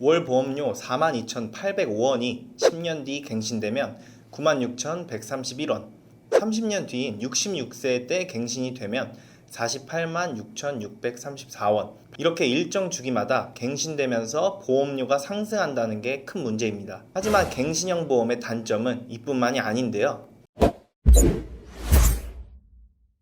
월 보험료 42,805원이 10년 뒤 갱신되면 96,131원, 30년 뒤인 66세 때 갱신이 되면 486,634원. 이렇게 일정 주기마다 갱신되면서 보험료가 상승한다는 게 큰 문제입니다. 하지만 갱신형 보험의 단점은 이뿐만이 아닌데요.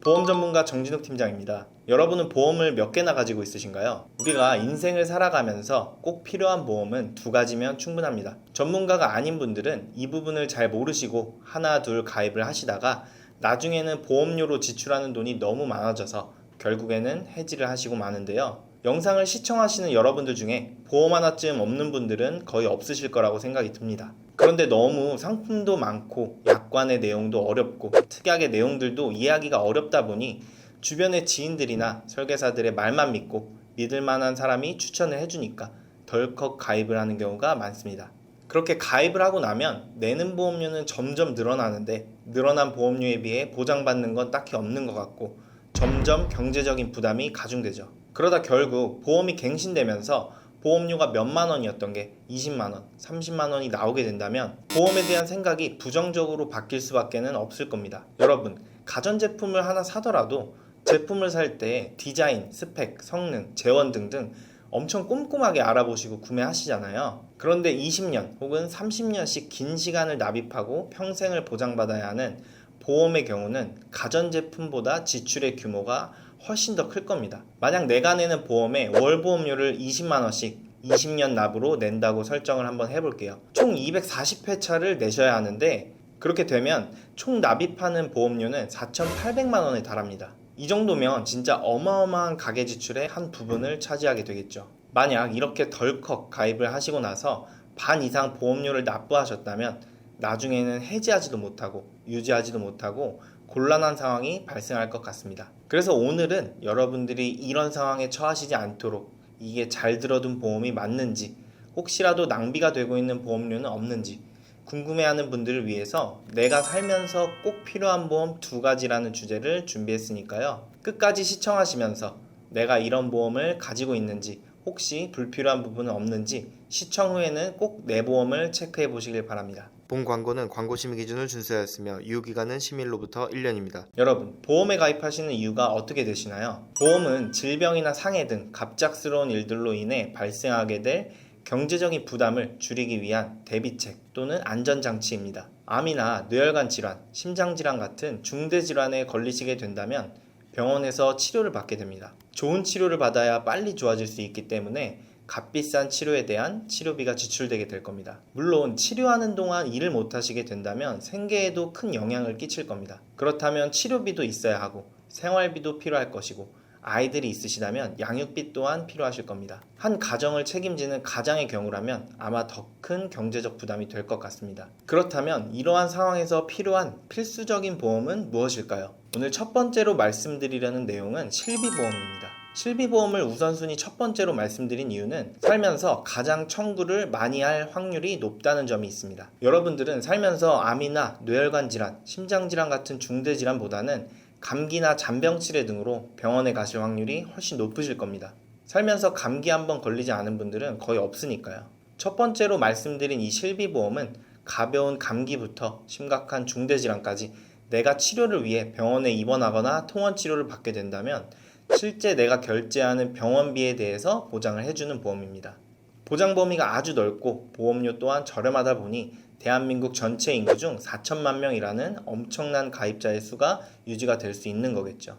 보험 전문가 정진욱 팀장입니다. 여러분은 보험을 몇 개나 가지고 있으신가요? 우리가 인생을 살아가면서 꼭 필요한 보험은 두 가지면 충분합니다. 전문가가 아닌 분들은 이 부분을 잘 모르시고 하나 둘 가입을 하시다가 나중에는 보험료로 지출하는 돈이 너무 많아져서 결국에는 해지를 하시고 마는데요. 영상을 시청하시는 여러분들 중에 보험 하나쯤 없는 분들은 거의 없으실 거라고 생각이 듭니다. 그런데 너무 상품도 많고 약관의 내용도 어렵고 특약의 내용들도 이해하기가 어렵다 보니 주변의 지인들이나 설계사들의 말만 믿고 믿을 만한 사람이 추천을 해주니까 덜컥 가입을 하는 경우가 많습니다. 그렇게 가입을 하고 나면 내는 보험료는 점점 늘어나는데 늘어난 보험료에 비해 보장받는 건 딱히 없는 것 같고 점점 경제적인 부담이 가중되죠. 그러다 결국 보험이 갱신되면서 보험료가 몇만 원이었던 게 20만 원, 30만 원이 나오게 된다면 보험에 대한 생각이 부정적으로 바뀔 수밖에 없을 겁니다. 여러분, 가전제품을 하나 사더라도 제품을 살 때 디자인, 스펙, 성능, 재원 등등 엄청 꼼꼼하게 알아보시고 구매하시잖아요. 그런데 20년 혹은 30년씩 긴 시간을 납입하고 평생을 보장받아야 하는 보험의 경우는 가전제품보다 지출의 규모가 훨씬 더 클 겁니다. 만약 내가 내는 보험에 월 보험료를 20만원씩 20년 납으로 낸다고 설정을 한번 해볼게요. 총 240회차를 내셔야 하는데 그렇게 되면 총 납입하는 보험료는 4,800만원에 달합니다. 이 정도면 진짜 어마어마한 가계 지출의 한 부분을 차지하게 되겠죠. 만약 이렇게 덜컥 가입을 하시고 나서 반 이상 보험료를 납부하셨다면 나중에는 해지하지도 못하고 유지하지도 못하고 곤란한 상황이 발생할 것 같습니다. 그래서 오늘은 여러분들이 이런 상황에 처하시지 않도록 이게 잘 들어둔 보험이 맞는지 혹시라도 낭비가 되고 있는 보험료는 없는지 궁금해하는 분들을 위해서 내가 살면서 꼭 필요한 보험 두 가지라는 주제를 준비했으니까요. 끝까지 시청하시면서 내가 이런 보험을 가지고 있는지 혹시 불필요한 부분은 없는지 시청 후에는 꼭 내 보험을 체크해 보시길 바랍니다. 본 광고는 광고 심의 기준을 준수하였으며 유효기간은 심의일로부터 1년입니다. 여러분, 보험에 가입하시는 이유가 어떻게 되시나요? 보험은 질병이나 상해 등 갑작스러운 일들로 인해 발생하게 될 경제적인 부담을 줄이기 위한 대비책 또는 안전장치입니다. 암이나 뇌혈관 질환, 심장질환 같은 중대질환에 걸리시게 된다면 병원에서 치료를 받게 됩니다. 좋은 치료를 받아야 빨리 좋아질 수 있기 때문에 값비싼 치료에 대한 치료비가 지출되게 될 겁니다. 물론 치료하는 동안 일을 못하시게 된다면 생계에도 큰 영향을 끼칠 겁니다. 그렇다면 치료비도 있어야 하고 생활비도 필요할 것이고 아이들이 있으시다면 양육비 또한 필요하실 겁니다. 한 가정을 책임지는 가장의 경우라면 아마 더 큰 경제적 부담이 될 것 같습니다. 그렇다면 이러한 상황에서 필요한 필수적인 보험은 무엇일까요? 오늘 첫 번째로 말씀드리려는 내용은 실비보험입니다. 실비보험을 우선순위 첫 번째로 말씀드린 이유는 살면서 가장 청구를 많이 할 확률이 높다는 점이 있습니다. 여러분들은 살면서 암이나 뇌혈관 질환, 심장질환 같은 중대질환보다는 감기나 잔병치레 등으로 병원에 가실 확률이 훨씬 높으실 겁니다. 살면서 감기 한번 걸리지 않은 분들은 거의 없으니까요. 첫 번째로 말씀드린 이 실비보험은 가벼운 감기부터 심각한 중대질환까지 내가 치료를 위해 병원에 입원하거나 통원치료를 받게 된다면 실제 내가 결제하는 병원비에 대해서 보장을 해주는 보험입니다. 보장 범위가 아주 넓고 보험료 또한 저렴하다 보니 대한민국 전체 인구 중 4천만 명이라는 엄청난 가입자의 수가 유지가 될 수 있는 거겠죠.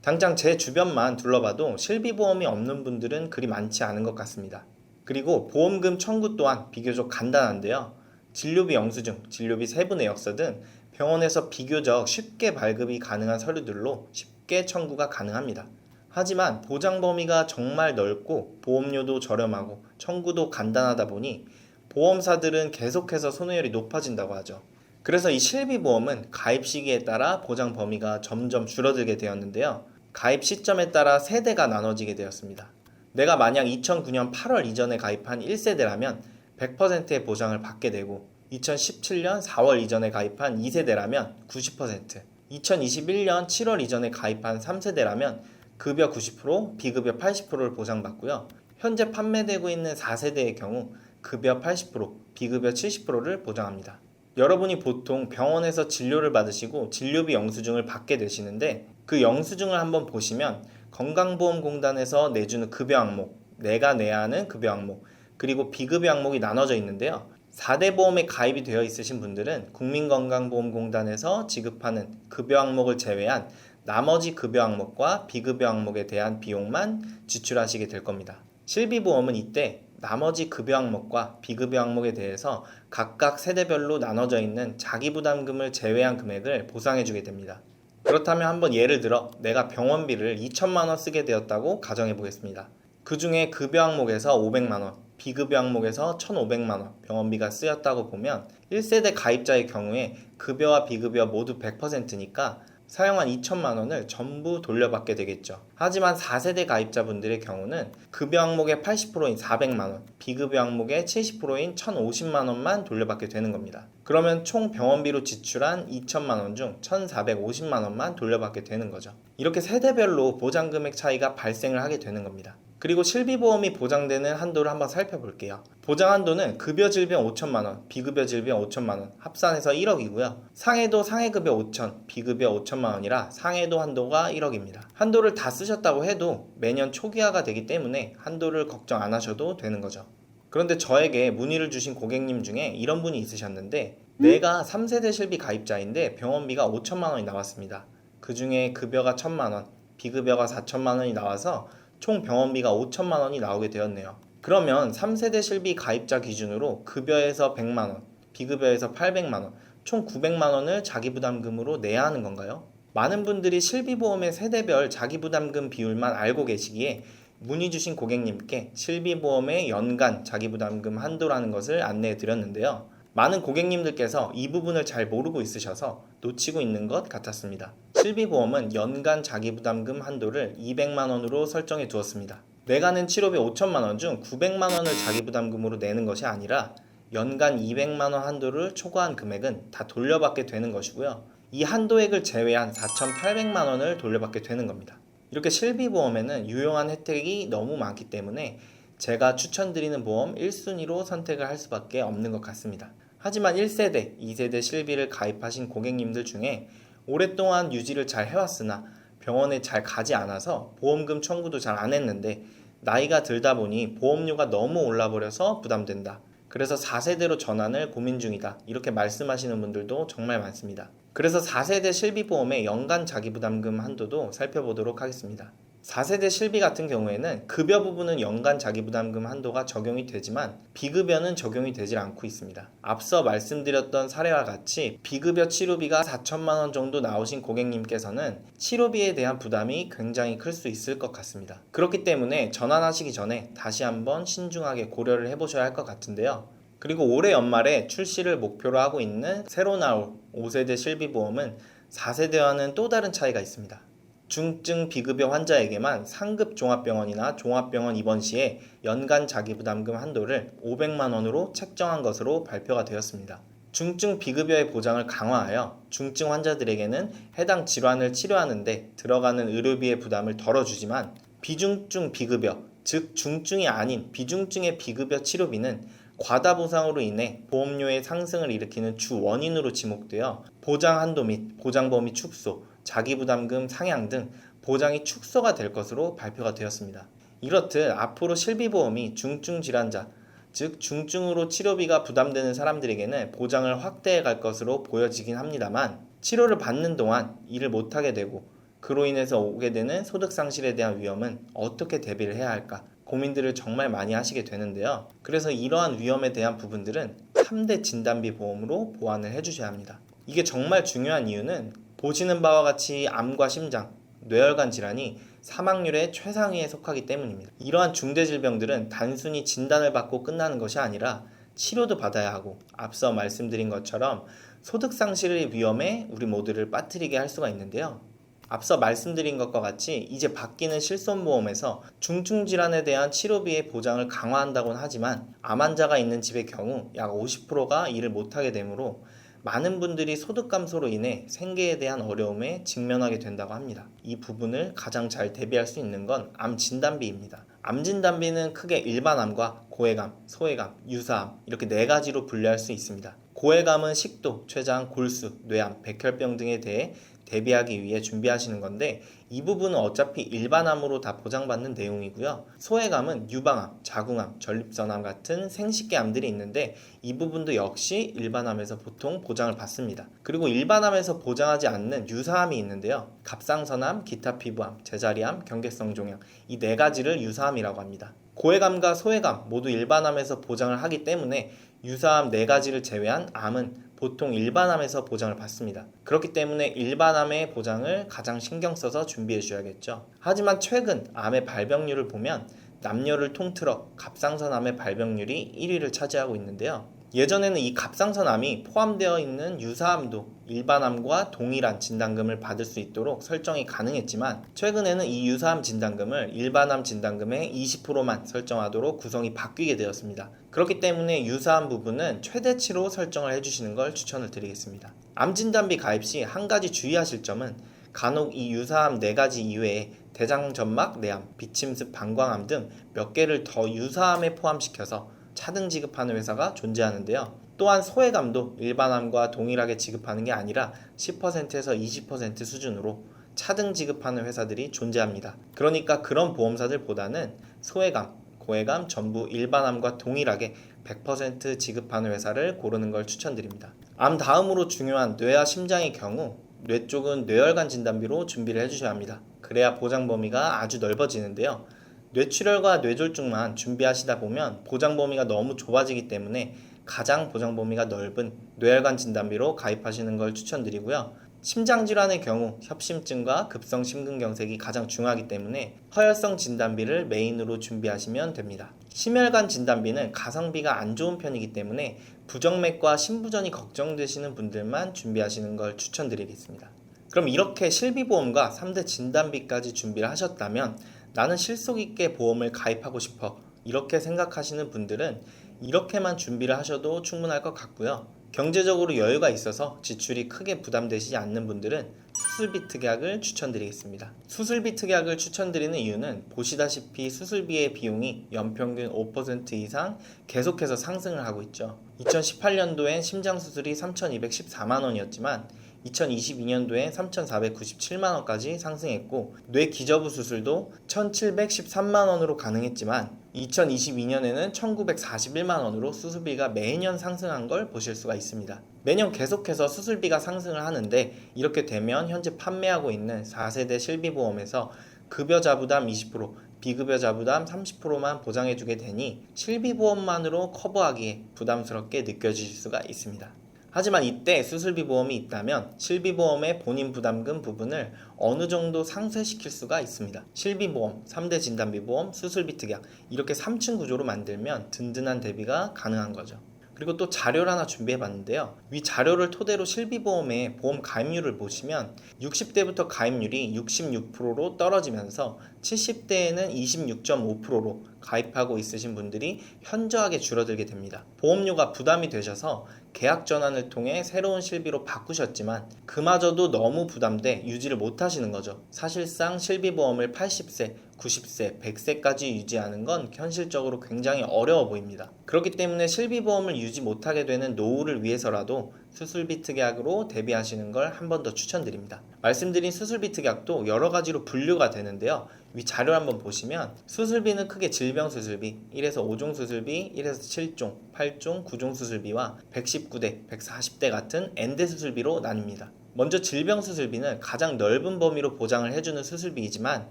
당장 제 주변만 둘러봐도 실비보험이 없는 분들은 그리 많지 않은 것 같습니다. 그리고 보험금 청구 또한 비교적 간단한데요. 진료비 영수증, 진료비 세부 내역서 등 병원에서 비교적 쉽게 발급이 가능한 서류들로 쉽게 청구가 가능합니다. 하지만 보장 범위가 정말 넓고 보험료도 저렴하고 청구도 간단하다 보니 보험사들은 계속해서 손해율이 높아진다고 하죠. 그래서 이 실비보험은 가입 시기에 따라 보장 범위가 점점 줄어들게 되었는데요. 가입 시점에 따라 세대가 나눠지게 되었습니다. 내가 만약 2009년 8월 이전에 가입한 1세대라면 100%의 보장을 받게 되고 2017년 4월 이전에 가입한 2세대라면 90%, 2021년 7월 이전에 가입한 3세대라면 급여 90%, 비급여 80%를 보장받고요. 현재 판매되고 있는 4세대의 경우 급여 80%, 비급여 70%를 보장합니다. 여러분이 보통 병원에서 진료를 받으시고 진료비 영수증을 받게 되시는데 그 영수증을 한번 보시면 건강보험공단에서 내주는 급여 항목, 내가 내야 하는 급여 항목, 그리고 비급여 항목이 나눠져 있는데요. 4대 보험에 가입이 되어 있으신 분들은 국민건강보험공단에서 지급하는 급여 항목을 제외한 나머지 급여 항목과 비급여 항목에 대한 비용만 지출하시게 될 겁니다. 실비보험은 이때 나머지 급여 항목과 비급여 항목에 대해서 각각 세대별로 나눠져 있는 자기부담금을 제외한 금액을 보상해주게 됩니다. 그렇다면 한번 예를 들어 내가 병원비를 2천만 원 쓰게 되었다고 가정해 보겠습니다. 그 중에 급여 항목에서 500만 원, 비급여 항목에서 1,500만 원 병원비가 쓰였다고 보면 1세대 가입자의 경우에 급여와 비급여 모두 100%니까 사용한 2천만 원을 전부 돌려받게 되겠죠. 하지만 4세대 가입자분들의 경우는 급여 항목의 80%인 400만 원, 비급여 항목의 70%인 1,050만 원만 돌려받게 되는 겁니다. 그러면 총 병원비로 지출한 2천만 원 중 1,450만 원만 돌려받게 되는 거죠. 이렇게 세대별로 보장금액 차이가 발생을 하게 되는 겁니다. 그리고 실비보험이 보장되는 한도를 한번 살펴볼게요. 보장 한도는 급여 질병 5천만 원, 비급여 질병 5천만 원 합산해서 1억이고요. 상해도 상해급여 5천, 비급여 5천만 원이라 상해도 한도가 1억입니다. 한도를 다 쓰셨다고 해도 매년 초기화가 되기 때문에 한도를 걱정 안 하셔도 되는 거죠. 그런데 저에게 문의를 주신 고객님 중에 이런 분이 있으셨는데 내가 3세대 실비 가입자인데 병원비가 5천만 원이 나왔습니다. 그 중에 급여가 1천만 원, 비급여가 4천만 원이 나와서 총 병원비가 5천만 원이 나오게 되었네요. 그러면 3세대 실비 가입자 기준으로 급여에서 100만 원, 비급여에서 800만 원, 총 900만 원을 자기부담금으로 내야 하는 건가요? 많은 분들이 실비보험의 세대별 자기부담금 비율만 알고 계시기에 문의 주신 고객님께 실비보험의 연간 자기부담금 한도라는 것을 안내해 드렸는데요. 많은 고객님들께서 이 부분을 잘 모르고 있으셔서 놓치고 있는 것 같았습니다. 실비보험은 연간 자기부담금 한도를 200만 원으로 설정해 두었습니다. 내가 낸 치료비 5천만 원 중 900만 원을 자기부담금으로 내는 것이 아니라 연간 200만 원 한도를 초과한 금액은 다 돌려받게 되는 것이고요. 이 한도액을 제외한 4,800만 원을 돌려받게 되는 겁니다. 이렇게 실비보험에는 유용한 혜택이 너무 많기 때문에 제가 추천드리는 보험 1순위로 선택을 할 수밖에 없는 것 같습니다. 하지만 1세대, 2세대 실비를 가입하신 고객님들 중에 오랫동안 유지를 잘 해왔으나 병원에 잘 가지 않아서 보험금 청구도 잘 안 했는데 나이가 들다 보니 보험료가 너무 올라버려서 부담된다. 그래서 4세대로 전환을 고민 중이다. 이렇게 말씀하시는 분들도 정말 많습니다. 그래서 4세대 실비보험의 연간 자기부담금 한도도 살펴보도록 하겠습니다. 4세대 실비 같은 경우에는 급여 부분은 연간 자기부담금 한도가 적용이 되지만 비급여는 적용이 되질 않고 있습니다. 앞서 말씀드렸던 사례와 같이 비급여 치료비가 4천만 원 정도 나오신 고객님께서는 치료비에 대한 부담이 굉장히 클 수 있을 것 같습니다. 그렇기 때문에 전환하시기 전에 다시 한번 신중하게 고려를 해보셔야 할 것 같은데요. 그리고 올해 연말에 출시를 목표로 하고 있는 새로 나올 5세대 실비보험은 4세대와는 또 다른 차이가 있습니다. 중증 비급여 환자에게만 상급 종합병원이나 종합병원 입원 시에 연간 자기부담금 한도를 500만 원으로 책정한 것으로 발표가 되었습니다. 중증 비급여의 보장을 강화하여 중증 환자들에게는 해당 질환을 치료하는 데 들어가는 의료비의 부담을 덜어주지만 비중증 비급여, 즉 중증이 아닌 비중증의 비급여 치료비는 과다 보상으로 인해 보험료의 상승을 일으키는 주 원인으로 지목되어 보장 한도 및 보장 범위 축소, 자기부담금 상향 등 보장이 축소가 될 것으로 발표가 되었습니다. 이렇듯 앞으로 실비보험이 중증 질환자, 즉 중증으로 치료비가 부담되는 사람들에게는 보장을 확대해 갈 것으로 보여지긴 합니다만 치료를 받는 동안 일을 못하게 되고 그로 인해서 오게 되는 소득 상실에 대한 위험은 어떻게 대비를 해야 할까 고민들을 정말 많이 하시게 되는데요. 그래서 이러한 위험에 대한 부분들은 3대 진단비 보험으로 보완을 해주셔야 합니다. 이게 정말 중요한 이유는 보시는 바와 같이 암과 심장, 뇌혈관 질환이 사망률의 최상위에 속하기 때문입니다. 이러한 중대질병들은 단순히 진단을 받고 끝나는 것이 아니라 치료도 받아야 하고 앞서 말씀드린 것처럼 소득 상실의 위험에 우리 모두를 빠뜨리게 할 수가 있는데요. 앞서 말씀드린 것과 같이 이제 바뀌는 실손보험에서 중증 질환에 대한 치료비의 보장을 강화한다고는 하지만 암 환자가 있는 집의 경우 약 50%가 일을 못하게 되므로 많은 분들이 소득 감소로 인해 생계에 대한 어려움에 직면하게 된다고 합니다. 이 부분을 가장 잘 대비할 수 있는 건 암 진단비입니다. 암 진단비는 크게 일반암과 고해감, 소해감, 유사암 이렇게 네 가지로 분류할 수 있습니다. 고해감은 식도, 췌장, 골수, 뇌암, 백혈병 등에 대해 대비하기 위해 준비하시는 건데 이 부분은 어차피 일반암으로 다 보장받는 내용이고요. 소해감은 유방암, 자궁암, 전립선암 같은 생식기암들이 있는데 이 부분도 역시 일반암에서 보통 보장을 받습니다. 그리고 일반암에서 보장하지 않는 유사암이 있는데요. 갑상선암, 기타 피부암, 제자리암, 경계성 종양 이 네 가지를 유사암이라고 합니다. 고해감과 소해감 모두 일반암에서 보장을 하기 때문에 유사암 네 가지를 제외한 암은 보통 일반암에서 보장을 받습니다. 그렇기 때문에 일반암의 보장을 가장 신경 써서 준비해 주셔야겠죠. 하지만 최근 암의 발병률을 보면 남녀를 통틀어 갑상선암의 발병률이 1위를 차지하고 있는데요. 예전에는 이 갑상선암이 포함되어 있는 유사암도 일반암과 동일한 진단금을 받을 수 있도록 설정이 가능했지만 최근에는 이 유사암 진단금을 일반암 진단금의 20%만 설정하도록 구성이 바뀌게 되었습니다. 그렇기 때문에 유사암 부분은 최대치로 설정을 해주시는 걸 추천을 드리겠습니다. 암 진단비 가입 시 한 가지 주의하실 점은 간혹 이 유사암 4가지 이외에 대장점막 내암, 비침습 방광암 등 몇 개를 더 유사암에 포함시켜서 차등 지급하는 회사가 존재하는데요. 또한 소해감도 일반암과 동일하게 지급하는 게 아니라 10%에서 20% 수준으로 차등 지급하는 회사들이 존재합니다. 그러니까 그런 보험사들보다는 소해감, 고해감 전부 일반암과 동일하게 100% 지급하는 회사를 고르는 걸 추천드립니다. 암 다음으로 중요한 뇌와 심장의 경우 뇌 쪽은 뇌혈관 진단비로 준비를 해주셔야 합니다. 그래야 보장 범위가 아주 넓어지는데요. 뇌출혈과 뇌졸중만 준비하시다 보면 보장 범위가 너무 좁아지기 때문에 가장 보장 범위가 넓은 뇌혈관 진단비로 가입하시는 걸 추천드리고요. 심장질환의 경우 협심증과 급성 심근경색이 가장 중요하기 때문에 허혈성 진단비를 메인으로 준비하시면 됩니다. 심혈관 진단비는 가성비가 안 좋은 편이기 때문에 부정맥과 심부전이 걱정되시는 분들만 준비하시는 걸 추천드리겠습니다. 그럼 이렇게 실비보험과 3대 진단비까지 준비를 하셨다면 나는 실속 있게 보험을 가입하고 싶어 이렇게 생각하시는 분들은 이렇게만 준비를 하셔도 충분할 것 같고요. 경제적으로 여유가 있어서 지출이 크게 부담되시지 않는 분들은 수술비 특약을 추천드리겠습니다. 수술비 특약을 추천드리는 이유는 보시다시피 수술비의 비용이 연평균 5% 이상 계속해서 상승을 하고 있죠. 2018년도엔 심장수술이 3,214만 원이었지만 2022년도엔 3,497만 원까지 상승했고 뇌 기저부 수술도 1,713만 원으로 가능했지만 2022년에는 1,941만 원으로 수술비가 매년 상승한 걸 보실 수가 있습니다. 매년 계속해서 수술비가 상승을 하는데 이렇게 되면 현재 판매하고 있는 4세대 실비보험에서 급여자 부담 20%, 비급여자 부담 30%만 보장해주게 되니 실비보험만으로 커버하기에 부담스럽게 느껴지실 수가 있습니다. 하지만 이때 수술비 보험이 있다면 실비보험의 본인 부담금 부분을 어느 정도 상쇄시킬 수가 있습니다. 실비보험, 3대 진단비보험, 수술비 특약 이렇게 3층 구조로 만들면 든든한 대비가 가능한 거죠. 그리고 또 자료를 하나 준비해 봤는데요. 위 자료를 토대로 실비보험의 보험 가입률을 보시면 60대부터 가입률이 66%로 떨어지면서 70대에는 26.5%로 가입하고 있으신 분들이 현저하게 줄어들게 됩니다. 보험료가 부담이 되셔서 계약 전환을 통해 새로운 실비로 바꾸셨지만 그마저도 너무 부담돼 유지를 못 하시는 거죠. 사실상 실비보험을 80세, 90세, 100세까지 유지하는 건 현실적으로 굉장히 어려워 보입니다. 그렇기 때문에 실비보험을 유지 못하게 되는 노후를 위해서라도 수술비 특약으로 대비하시는 걸 한 번 더 추천드립니다. 말씀드린 수술비 특약도 여러 가지로 분류가 되는데요. 위 자료 한번 보시면 수술비는 크게 질병 수술비, 1에서 5종 수술비, 1에서 7종, 8종, 9종 수술비와 119대, 140대 같은 N대 수술비로 나뉩니다. 먼저 질병 수술비는 가장 넓은 범위로 보장을 해주는 수술비이지만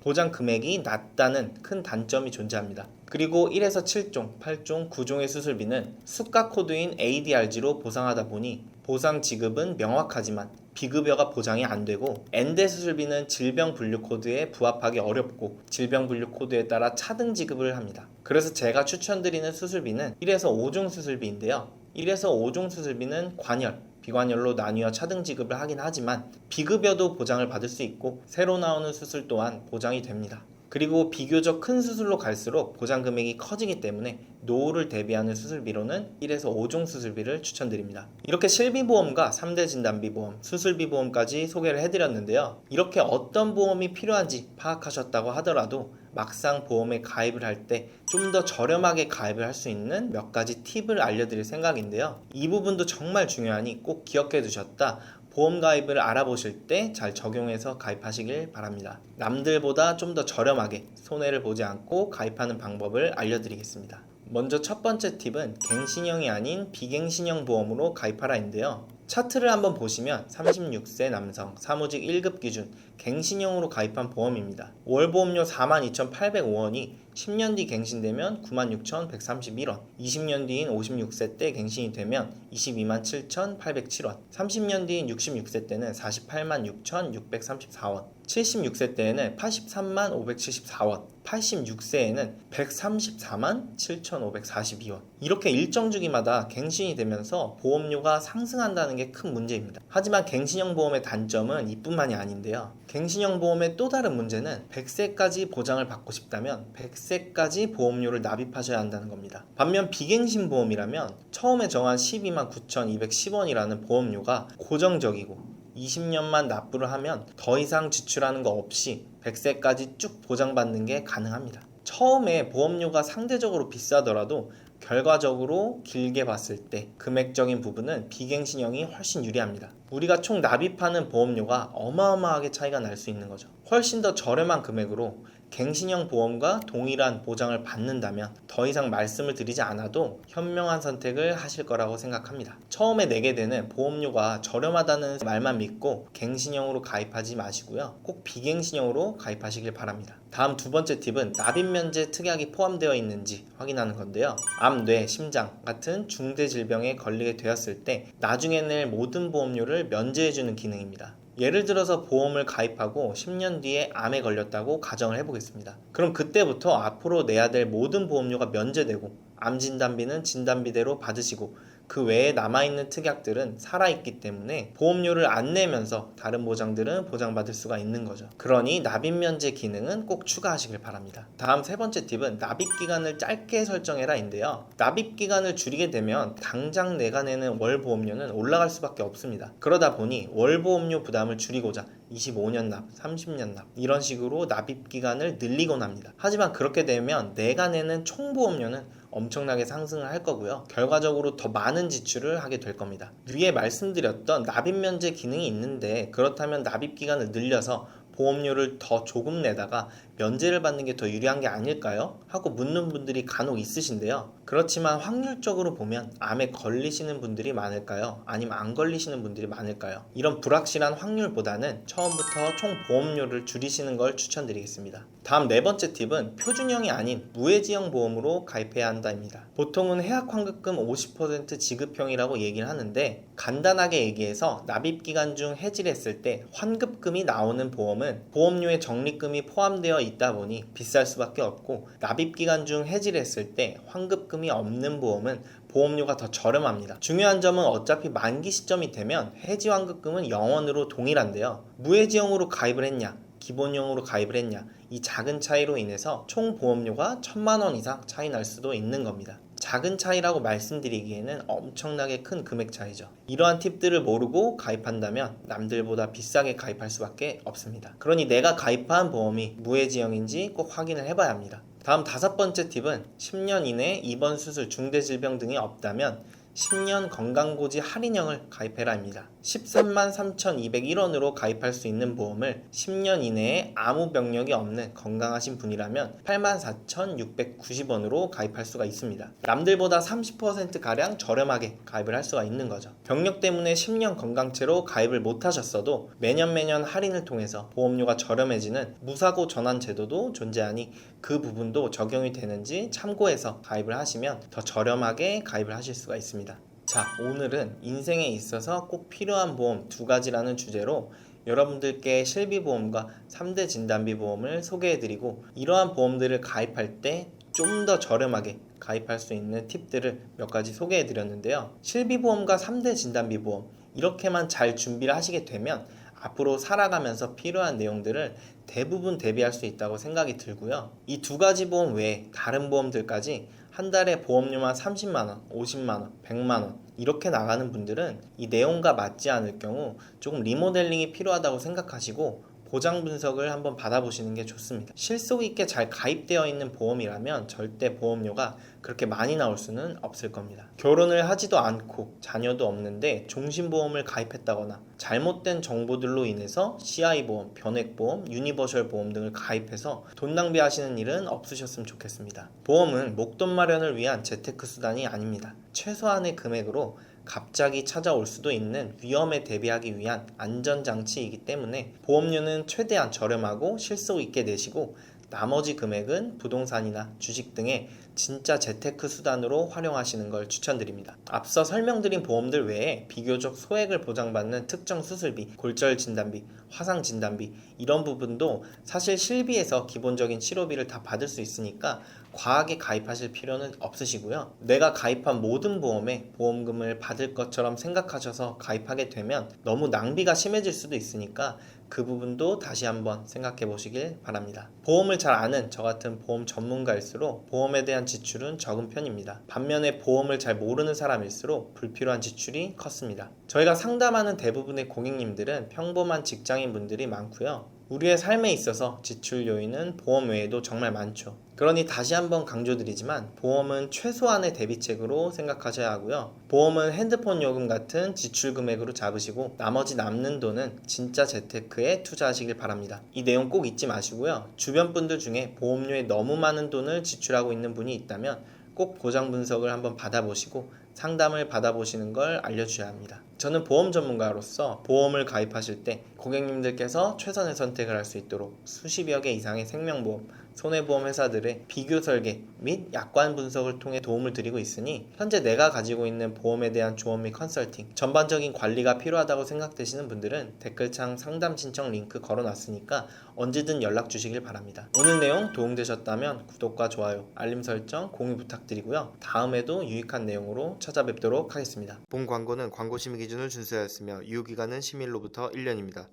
보장 금액이 낮다는 큰 단점이 존재합니다. 그리고 1에서 7종, 8종, 9종의 수술비는 수가 코드인 ADRG로 보상하다 보니 보상 지급은 명확하지만 비급여가 보장이 안 되고 N대 수술비는 질병 분류 코드에 부합하기 어렵고 질병 분류 코드에 따라 차등 지급을 합니다. 그래서 제가 추천드리는 수술비는 1에서 5종 수술비인데요. 1에서 5종 수술비는 관열, 비관열로 나뉘어 차등 지급을 하긴 하지만 비급여도 보장을 받을 수 있고 새로 나오는 수술 또한 보장이 됩니다. 그리고 비교적 큰 수술로 갈수록 보장 금액이 커지기 때문에 노후를 대비하는 수술비로는 1에서 5종 수술비를 추천드립니다. 이렇게 실비보험과 3대 진단비보험, 수술비보험까지 소개를 해드렸는데요. 이렇게 어떤 보험이 필요한지 파악하셨다고 하더라도 막상 보험에 가입을 할 때 좀 더 저렴하게 가입을 할 수 있는 몇 가지 팁을 알려드릴 생각인데요. 이 부분도 정말 중요하니 꼭 기억해 두셨다 보험 가입을 알아보실 때 잘 적용해서 가입하시길 바랍니다. 남들보다 좀 더 저렴하게 손해를 보지 않고 가입하는 방법을 알려드리겠습니다. 먼저 첫 번째 팁은 갱신형이 아닌 비갱신형 보험으로 가입하라인데요. 차트를 한번 보시면 36세 남성 사무직 1급 기준 갱신형으로 가입한 보험입니다. 월보험료 42,805원이 10년 뒤 갱신되면 96,131원, 20년 뒤인 56세 때 갱신이 되면 227,807원, 30년 뒤인 66세 때는 486,634원, 76세 때에는 835,574원, 86세에는 134,7,542원. 이렇게 일정 주기마다 갱신이 되면서 보험료가 상승한다는 게 큰 문제입니다. 하지만 갱신형 보험의 단점은 이뿐만이 아닌데요. 갱신형 보험의 또 다른 문제는 100세까지 보장을 받고 싶다면 100세까지 보험료를 납입하셔야 한다는 겁니다. 반면 비갱신 보험이라면 처음에 정한 129,210원이라는 보험료가 고정적이고 20년만 납부를 하면 더 이상 지출하는 거 없이 100세까지 쭉 보장받는 게 가능합니다. 처음에 보험료가 상대적으로 비싸더라도 결과적으로 길게 봤을 때 금액적인 부분은 비갱신형이 훨씬 유리합니다. 우리가 총 납입하는 보험료가 어마어마하게 차이가 날 수 있는 거죠. 훨씬 더 저렴한 금액으로 갱신형 보험과 동일한 보장을 받는다면 더 이상 말씀을 드리지 않아도 현명한 선택을 하실 거라고 생각합니다. 처음에 내게 되는 보험료가 저렴하다는 말만 믿고 갱신형으로 가입하지 마시고요. 꼭 비갱신형으로 가입하시길 바랍니다. 다음 두 번째 팁은 납입 면제 특약이 포함되어 있는지 확인하는 건데요. 암, 뇌, 심장 같은 중대 질병에 걸리게 되었을 때 나중에 낼 모든 보험료를 면제해주는 기능입니다. 예를 들어서 보험을 가입하고 10년 뒤에 암에 걸렸다고 가정을 해보겠습니다. 그럼 그때부터 앞으로 내야 될 모든 보험료가 면제되고 암 진단비는 진단비대로 받으시고 그 외에 남아있는 특약들은 살아있기 때문에 보험료를 안 내면서 다른 보장들은 보장받을 수가 있는 거죠. 그러니 납입면제 기능은 꼭 추가하시길 바랍니다. 다음 세 번째 팁은 납입기간을 짧게 설정해라 인데요. 납입기간을 줄이게 되면 당장 내가 내는 월보험료는 올라갈 수밖에 없습니다. 그러다 보니 월보험료 부담을 줄이고자 25년 납, 30년 납 이런 식으로 납입기간을 늘리곤 합니다. 하지만 그렇게 되면 내가 내는 총보험료는 엄청나게 상승을 할 거고요. 결과적으로 더 많은 지출을 하게 될 겁니다. 위에 말씀드렸던 납입면제 기능이 있는데 그렇다면 납입기간을 늘려서 보험료를 더 조금 내다가 면제를 받는 게 더 유리한 게 아닐까요? 하고 묻는 분들이 간혹 있으신데요. 그렇지만 확률적으로 보면 암에 걸리시는 분들이 많을까요? 아니면 안 걸리시는 분들이 많을까요? 이런 불확실한 확률보다는 처음부터 총 보험료를 줄이시는 걸 추천드리겠습니다. 다음 네 번째 팁은 표준형이 아닌 무해지형 보험으로 가입해야 한다입니다. 보통은 해약환급금 50% 지급형이라고 얘기를 하는데 간단하게 얘기해서 납입기간 중 해지했을 때 환급금이 나오는 보험은 보험료에 적립금이 포함되어 있다 보니 비쌀 수밖에 없고 납입기간 중 해지를 했을 때 환급금이 없는 보험은 보험료가 더 저렴합니다. 중요한 점은 어차피 만기 시점이 되면 해지 환급금은 영원으로 동일한데요. 무해지형으로 가입을 했냐 기본형으로 가입을 했냐 이 작은 차이로 인해서 총 보험료가 1,000만원 이상 차이 날 수도 있는 겁니다. 작은 차이라고 말씀드리기에는 엄청나게 큰 금액 차이죠. 이러한 팁들을 모르고 가입한다면 남들보다 비싸게 가입할 수밖에 없습니다. 그러니 내가 가입한 보험이 무해지형인지 꼭 확인을 해봐야 합니다. 다음 다섯 번째 팁은 10년 이내에 입원, 수술, 중대질병 등이 없다면 10년 건강고지 할인형을 가입해라입니다. 133,201원으로 가입할 수 있는 보험을 10년 이내에 아무 병력이 없는 건강하신 분이라면 84,690원으로 가입할 수가 있습니다. 남들보다 30%가량 저렴하게 가입을 할 수가 있는 거죠. 병력 때문에 10년 건강채로 가입을 못하셨어도 매년 할인을 통해서 보험료가 저렴해지는 무사고 전환 제도도 존재하니 그 부분도 적용이 되는지 참고해서 가입을 하시면 더 저렴하게 가입을 하실 수가 있습니다. 자, 오늘은 인생에 있어서 꼭 필요한 보험 두 가지라는 주제로 여러분들께 실비보험과 3대 진단비보험을 소개해드리고 이러한 보험들을 가입할 때 좀 더 저렴하게 가입할 수 있는 팁들을 몇 가지 소개해드렸는데요. 실비보험과 3대 진단비보험 이렇게만 잘 준비를 하시게 되면 앞으로 살아가면서 필요한 내용들을 대부분 대비할 수 있다고 생각이 들고요. 이 두 가지 보험 외에 다른 보험들까지 한 달에 보험료만 30만원, 50만원, 100만원 이렇게 나가는 분들은 이 내용과 맞지 않을 경우 조금 리모델링이 필요하다고 생각하시고 보장 분석을 한번 받아보시는 게 좋습니다. 실속 있게 잘 가입되어 있는 보험이라면 절대 보험료가 그렇게 많이 나올 수는 없을 겁니다. 결혼을 하지도 않고 자녀도 없는데 종신보험을 가입했다거나 잘못된 정보들로 인해서 CI보험, 변액보험, 유니버셜 보험 등을 가입해서 돈 낭비하시는 일은 없으셨으면 좋겠습니다. 보험은 목돈 마련을 위한 재테크 수단이 아닙니다. 최소한의 금액으로 갑자기 찾아올 수도 있는 위험에 대비하기 위한 안전장치이기 때문에 보험료는 최대한 저렴하고 실속 있게 내시고 나머지 금액은 부동산이나 주식 등의 진짜 재테크 수단으로 활용하시는 걸 추천드립니다. 앞서 설명드린 보험들 외에 비교적 소액을 보장받는 특정 수술비, 골절 진단비, 화상 진단비 이런 부분도 사실 실비에서 기본적인 치료비를 다 받을 수 있으니까 과하게 가입하실 필요는 없으시고요. 내가 가입한 모든 보험에 보험금을 받을 것처럼 생각하셔서 가입하게 되면 너무 낭비가 심해질 수도 있으니까 그 부분도 다시 한번 생각해 보시길 바랍니다. 보험을 잘 아는 저 같은 보험 전문가일수록 보험에 대한 지출은 적은 편입니다. 반면에 보험을 잘 모르는 사람일수록 불필요한 지출이 컸습니다. 저희가 상담하는 대부분의 고객님들은 평범한 직장인 분들이 많고요. 우리의 삶에 있어서 지출 요인은 보험 외에도 정말 많죠. 그러니 다시 한번 강조드리지만 보험은 최소한의 대비책으로 생각하셔야 하고요. 보험은 핸드폰 요금 같은 지출 금액으로 잡으시고 나머지 남는 돈은 진짜 재테크에 투자하시길 바랍니다. 이 내용 꼭 잊지 마시고요. 주변 분들 중에 보험료에 너무 많은 돈을 지출하고 있는 분이 있다면 꼭 보장 분석을 한번 받아보시고 상담을 받아보시는 걸 알려주셔야 합니다. 저는 보험 전문가로서 보험을 가입하실 때 고객님들께서 최선의 선택을 할 수 있도록 수십여 개 이상의 생명보험, 손해보험 회사들의 비교 설계 및 약관 분석을 통해 도움을 드리고 있으니 현재 내가 가지고 있는 보험에 대한 조언 및 컨설팅, 전반적인 관리가 필요하다고 생각되시는 분들은 댓글창 상담 신청 링크 걸어놨으니까 언제든 연락 주시길 바랍니다. 오늘 내용 도움되셨다면 구독과 좋아요, 알림 설정, 공유 부탁드리고요. 다음에도 유익한 내용으로 찾아뵙도록 하겠습니다. 본 광고는 광고 심의 기준을 준수하였으며 유효기간은 시민로부터 1년입니다.